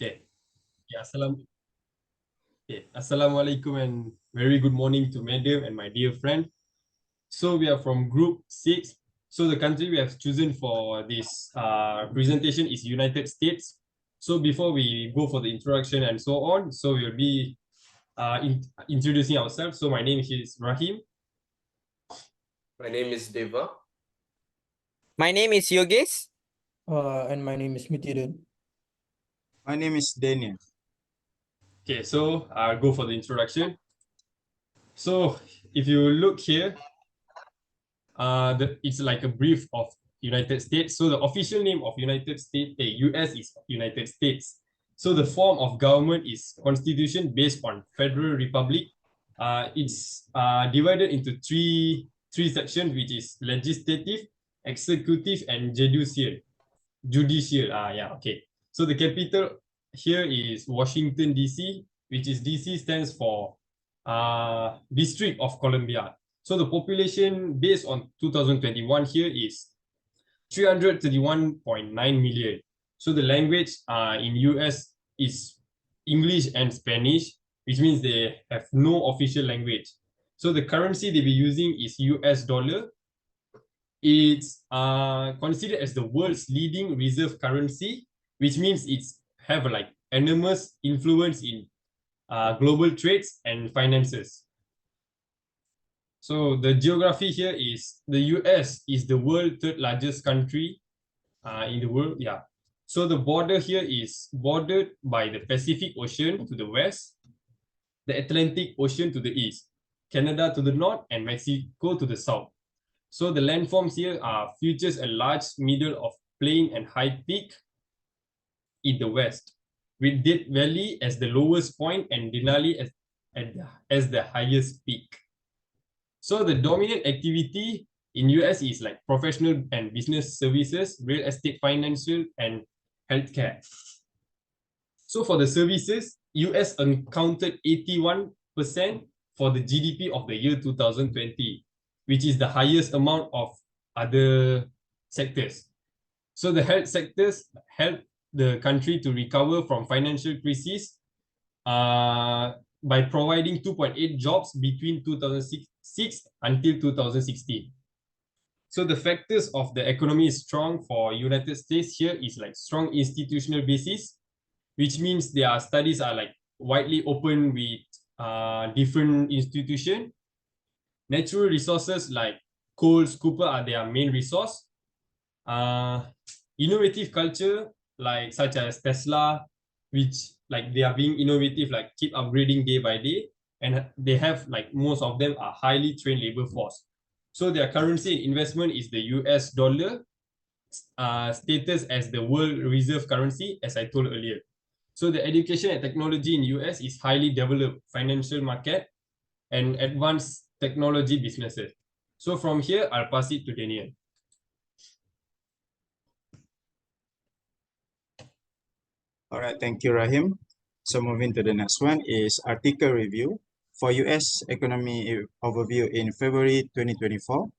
Okay. Yeah, Assalamualaikum and very good morning to Madam and my dear friend. So we are from Group 6. So the country we have chosen for this presentation is United States. So before we go for the introduction and so on, so we'll be introducing ourselves. So my name is Rahim. My name is Deva. My name is Yogesh. And my name is Mithiran. My name is Daniel. Okay, so I'll go for the introduction. So if you look here, it's like a brief of United States. So the official name of United States, US is United States. So the form of government is constitution based on Federal Republic. It's divided into three sections, which is legislative, executive, and judicial. Yeah, okay. So the capital here is Washington, D.C., which is DC stands for District of Columbia. So the population based on 2021 here is 331.9 million. So the language in US is English and Spanish, which means they have no official language. So the currency they be using is US dollar. It's considered as the world's leading reserve currency, which means it's have like enormous influence in global trades and finances. So the geography here is the US is the world third largest country in the world. Yeah. So the border here is bordered by the Pacific Ocean to the west, the Atlantic Ocean to the east, Canada to the north, and Mexico to the south. So the landforms here features a large middle of plain and high peak in the west, with Death Valley as the lowest point and Denali as the highest peak. So the dominant activity in US is like professional and business services, real estate, financial, and healthcare. So for the services, US accounted 81% for the GDP of the year 2020, which is the highest amount of other sectors. So the health sectors help the country to recover from financial crisis by providing 2.8 jobs between 2006 until 2016. So the factors of the economy is strong for United States here is like strong institutional basis, which means their studies are like widely open with different institutions. Natural resources like coal, copper are their main resource. Innovative culture like such as Tesla, which like they are being innovative, like keep upgrading day by day, and they have like most of them are highly trained labor force. So their currency and investment is the US dollar, status as the world reserve currency, as I told earlier. So the education and technology in US is highly developed financial market and advanced technology businesses. So from here, I'll pass it to Daniel. All right, thank you, Rahim. So moving to the next one is article review for US economy overview in February 2024.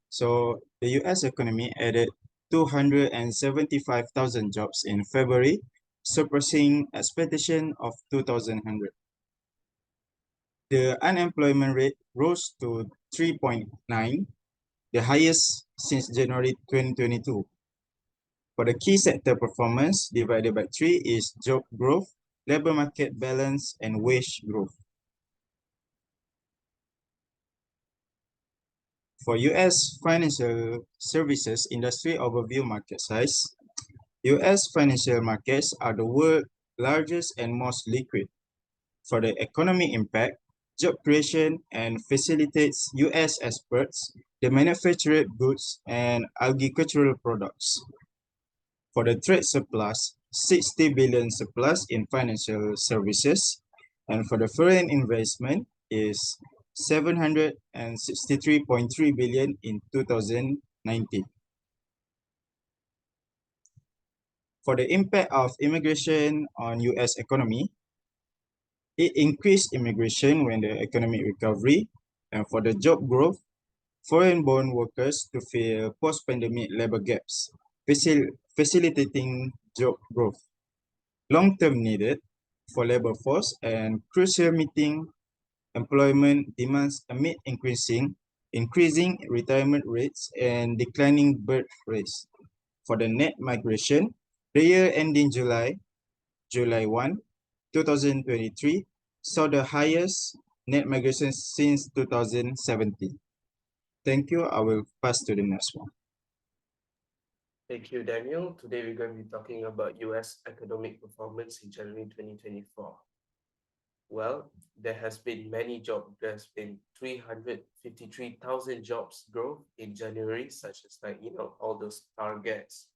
So the US economy added 275,000 jobs in February, surpassing expectation of 2,100. The unemployment rate rose to 3.9, the highest since January 2022. For the key sector performance divided by 3 is job growth, labor market balance, and wage growth. For US financial services industry overview market size, US financial markets are the world's largest and most liquid. For the economic impact, job creation and facilitates US exports, the manufactured goods and agricultural products. For the trade surplus, 60 billion surplus in financial services, and for the foreign investment is 763.3 billion in 2019. For the impact of immigration on US economy, it increased immigration when the economic recovery, and for the job growth, foreign-born workers to fill post-pandemic labor gaps, facilitating job growth. long-term needed for labor force and crucial meeting employment demands amid increasing retirement rates and declining birth rates. For the net migration, the year ending July 1, 2023, saw the highest net migration since 2017. Thank you. I will pass to the next one. Thank you, Daniel. Today we're going to be talking about US economic performance in January 2024. Well, there has been many jobs. There's been 353,000 jobs growth in January, such as all those targets.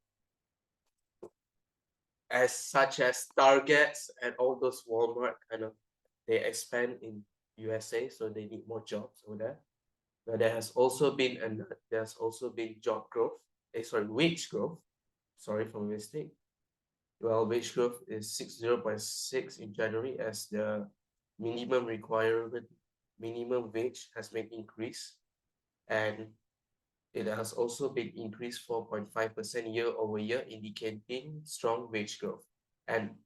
Such as Targets and all those Walmart they expand in USA, so they need more jobs over there. But there's also been job growth. Wage growth. Sorry for my mistake. Well, wage growth is 0.6 in January as the minimum wage has been increased, and it has also been increased 4.5% year over year, indicating strong wage growth. And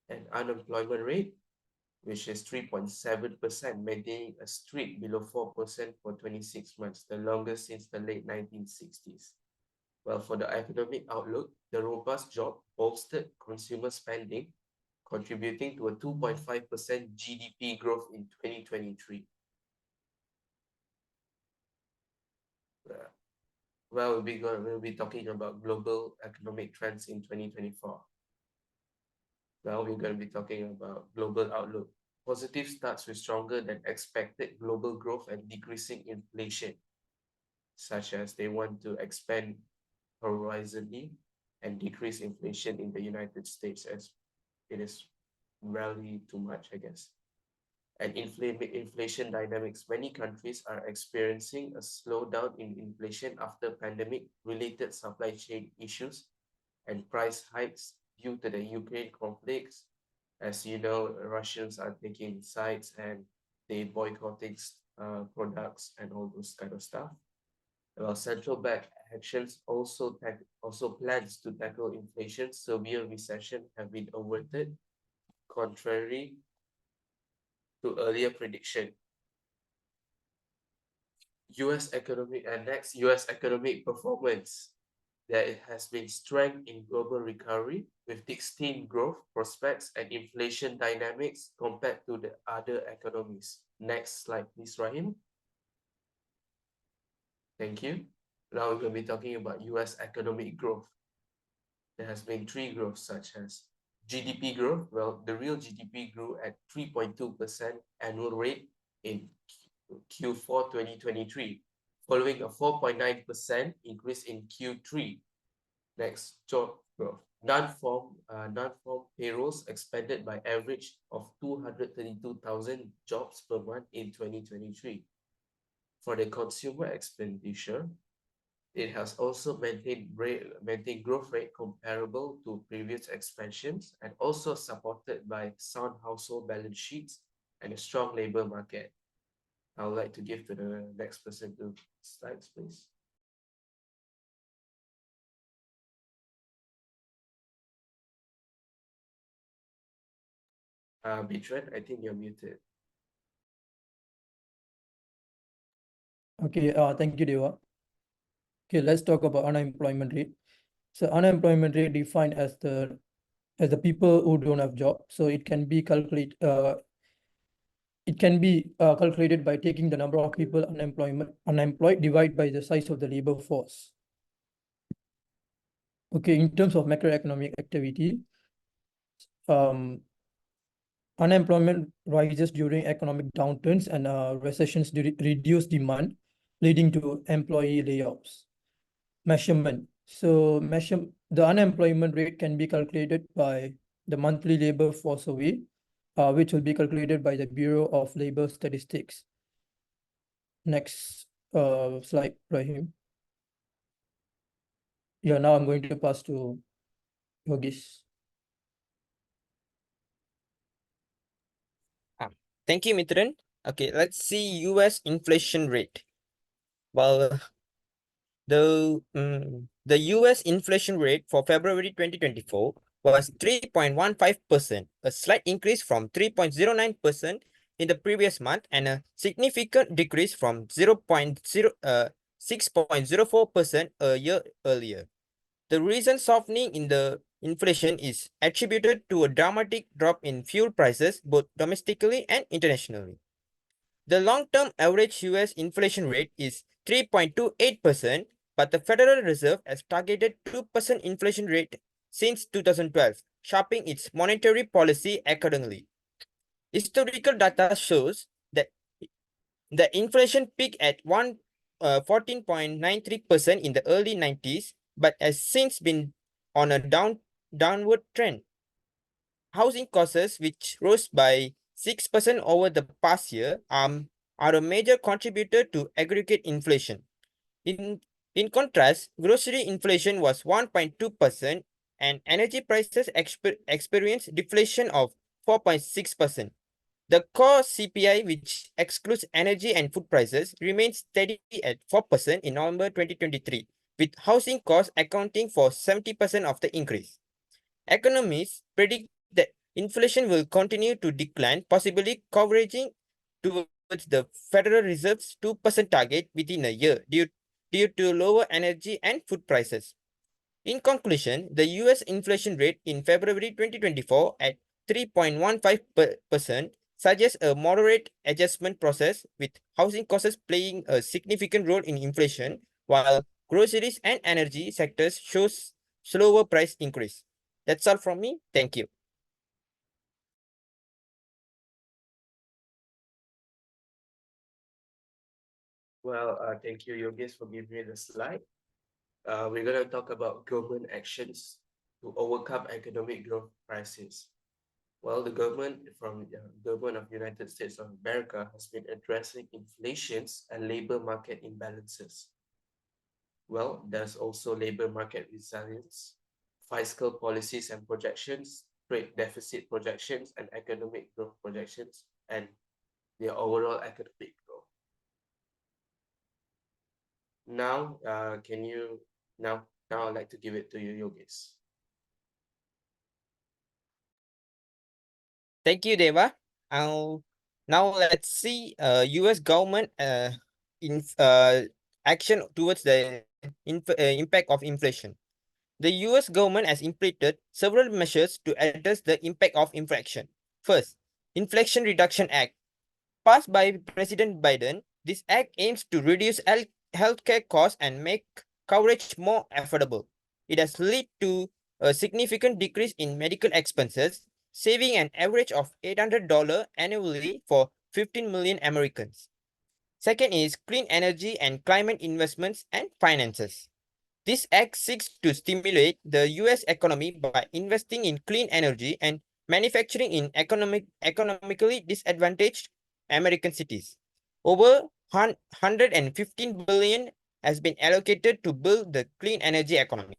an unemployment rate, which is 3.7%, maintaining a streak below 4% for 26 months, the longest since the late 1960s. Well, for the economic outlook, the robust job bolstered consumer spending, contributing to a 2.5% GDP growth in 2023. Well, we'll be talking about global economic trends in 2024. Well, we're going to be talking about global outlook. Positive starts with stronger than expected global growth and decreasing inflation, such as they want to expand horizontally and decrease inflation in the United States, as it is rarely too much, I guess. And inflation dynamics, many countries are experiencing a slowdown in inflation after pandemic-related supply chain issues and price hikes due to the Ukraine conflicts. As you know, Russians are taking sides and they boycotting products and all those kind of stuff. Well, central bank actions also plans to tackle inflation. Severe recession have been averted, contrary to earlier prediction. US economic performance. There has been strength in global recovery with distinct growth prospects and inflation dynamics compared to the other economies. Next slide, please, Rahim. Thank you. Now we're going to be talking about US economic growth. There has been three growths, such as GDP growth. Well, the real GDP grew at 3.2% annual rate in Q4 2023, following a 4.9% increase in Q3. Next, job growth. Non-farm payrolls expanded by average of 232,000 jobs per month in 2023. For the consumer expenditure, it has also maintained growth rate comparable to previous expansions and also supported by sound household balance sheets and a strong labor market. I would like to give to the next person to slides, please. Bertrand, I think you're muted. Okay, thank you, Deva. Okay, let's talk about unemployment rate. So unemployment rate defined as the people who don't have job. So it can be calculated by taking the number of people unemployed divided by the size of the labor force. Okay, in terms of macroeconomic activity, unemployment rises during economic downturns and recessions reduce demand, leading to employee layoffs. Measurement. So the unemployment rate can be calculated by the monthly labor force survey, which will be calculated by the Bureau of Labor Statistics. Next slide, Rahim. Yeah, now I'm going to pass to Yogis. Thank you, Mithran. Okay, let's see US inflation rate. Well, the US inflation rate for February 2024 was 3.15%, a slight increase from 3.09% in the previous month and a significant decrease from 6.04% a year earlier. The recent softening in the inflation is attributed to a dramatic drop in fuel prices both domestically and internationally. The long-term average US inflation rate is 3.28%, but the Federal Reserve has targeted 2% inflation rate since 2012, sharpening its monetary policy accordingly. Historical data shows that the inflation peaked at 14.93% in the early 90s, but has since been on a downward trend. Housing costs, which rose by 6% over the past year, are a major contributor to aggregate inflation. In contrast, grocery inflation was 1.2% and energy prices experienced deflation of 4.6%. The core CPI, which excludes energy and food prices, remains steady at 4% in November 2023, with housing costs accounting for 70% of the increase. Economists predict that inflation will continue to decline, possibly converging towards the Federal Reserve's 2% target within a year due to lower energy and food prices. In conclusion, the US inflation rate in February 2024 at 3.15% suggests a moderate adjustment process, with housing costs playing a significant role in inflation, while groceries and energy sectors shows slower price increase. That's all from me. Thank you. Well, thank you, Yogesh, for giving me the slide. We're going to talk about government actions to overcome economic growth crisis. Well, the government of United States of America has been addressing inflations and labor market imbalances. Well, there's also labor market resilience, fiscal policies and projections, trade deficit projections, and economic growth projections, and the overall economic growth. Now, now I'd like to give it to you, Yogesh. Thank you, Deva. Now let's see US government action towards the impact of inflation. The US government has implemented several measures to address the impact of inflation. First, Inflation Reduction Act. Passed by President Biden, this act aims to reduce healthcare costs and make coverage more affordable. It has led to a significant decrease in medical expenses, saving an average of $800 annually for 15 million Americans. Second is Clean Energy and Climate Investments and Finances. This act seeks to stimulate the US economy by investing in clean energy and manufacturing in economically disadvantaged American cities. Over 115 billion has been allocated to build the clean energy economy.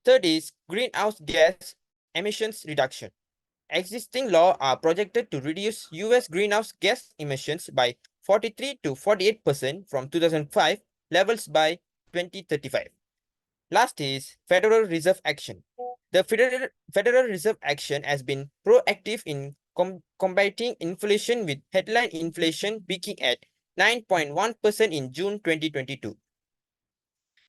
Third is greenhouse gas emissions reduction. Existing laws are projected to reduce US greenhouse gas emissions by 43 to 48% from 2005 levels by 2035. Last is Federal Reserve action. The Federal Reserve action has been proactive in combating inflation, with headline inflation peaking at 9.1% in June 2022.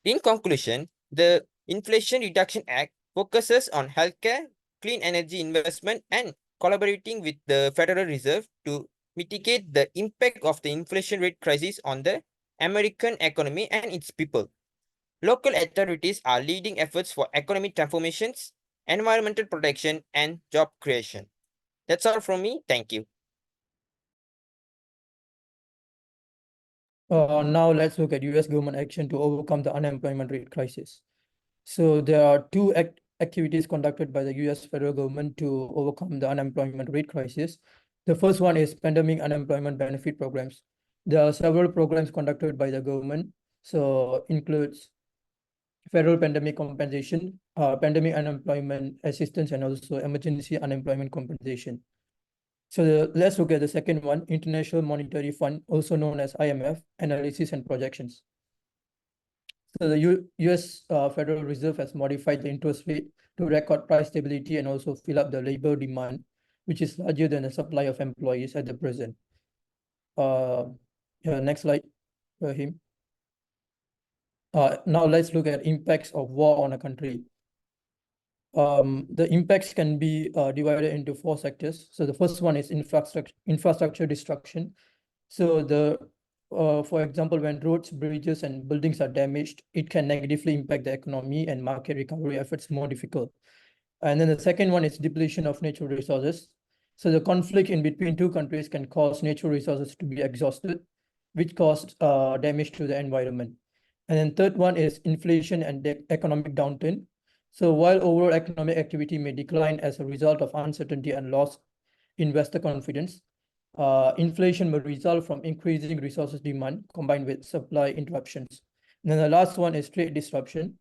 In conclusion, the Inflation Reduction Act focuses on healthcare, clean energy investment, and collaborating with the Federal Reserve to mitigate the impact of the inflation rate crisis on the American economy and its people. Local authorities are leading efforts for economic transformations, environmental protection, and job creation. That's all from me. Thank you. Now let's look at US government action to overcome the unemployment rate crisis. So there are two activities conducted by the US federal government to overcome the unemployment rate crisis. The first one is pandemic unemployment benefit programs. There are several programs conducted by the government, so includes federal pandemic compensation, pandemic unemployment assistance, and also emergency unemployment compensation. So let's look at the second one, International Monetary Fund, also known as IMF, analysis and projections. So the US Federal Reserve has modified the interest rate to record price stability and also fill up the labor demand, which is larger than the supply of employees at the present. Next slide, Rahim. Now let's look at impacts of war on a country. The impacts can be divided into 4 sectors. So the first one is infrastructure destruction. So for example, when roads, bridges, and buildings are damaged, it can negatively impact the economy and market recovery efforts more difficult. And then the second one is depletion of natural resources. So the conflict in between 2 countries can cause natural resources to be exhausted, which causes damage to the environment. And then third one is inflation and the economic downturn. So while overall economic activity may decline as a result of uncertainty and lost investor confidence, inflation will result from increasing resources demand combined with supply interruptions. And then the last one is trade disruption.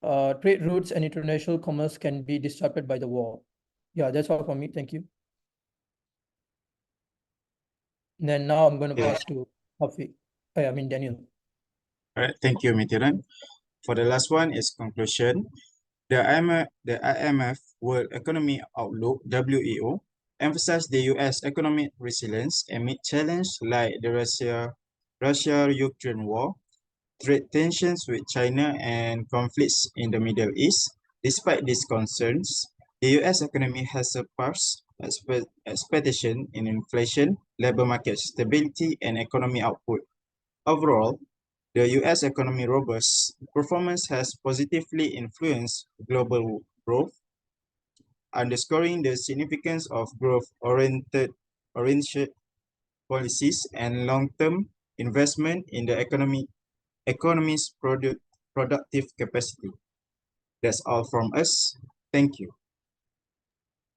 Trade routes and international commerce can be disrupted by the war. Yeah, that's all from me. Thank you. And then now I'm going to pass to Hafiq. Daniel. All right, thank you, Mithiran. For the last one is conclusion. The IMF World Economic Outlook, WEO, emphasized the U.S. economic resilience amid challenges like the Russia-Ukraine war, trade tensions with China, and conflicts in the Middle East. Despite these concerns, the U.S. economy has surpassed expectation in inflation, labor market stability, and economic output. Overall, the U.S. economy robust performance has positively influenced global growth, underscoring the significance of growth-oriented policies and long-term investment in the economy's productive capacity. That's all from us. Thank you.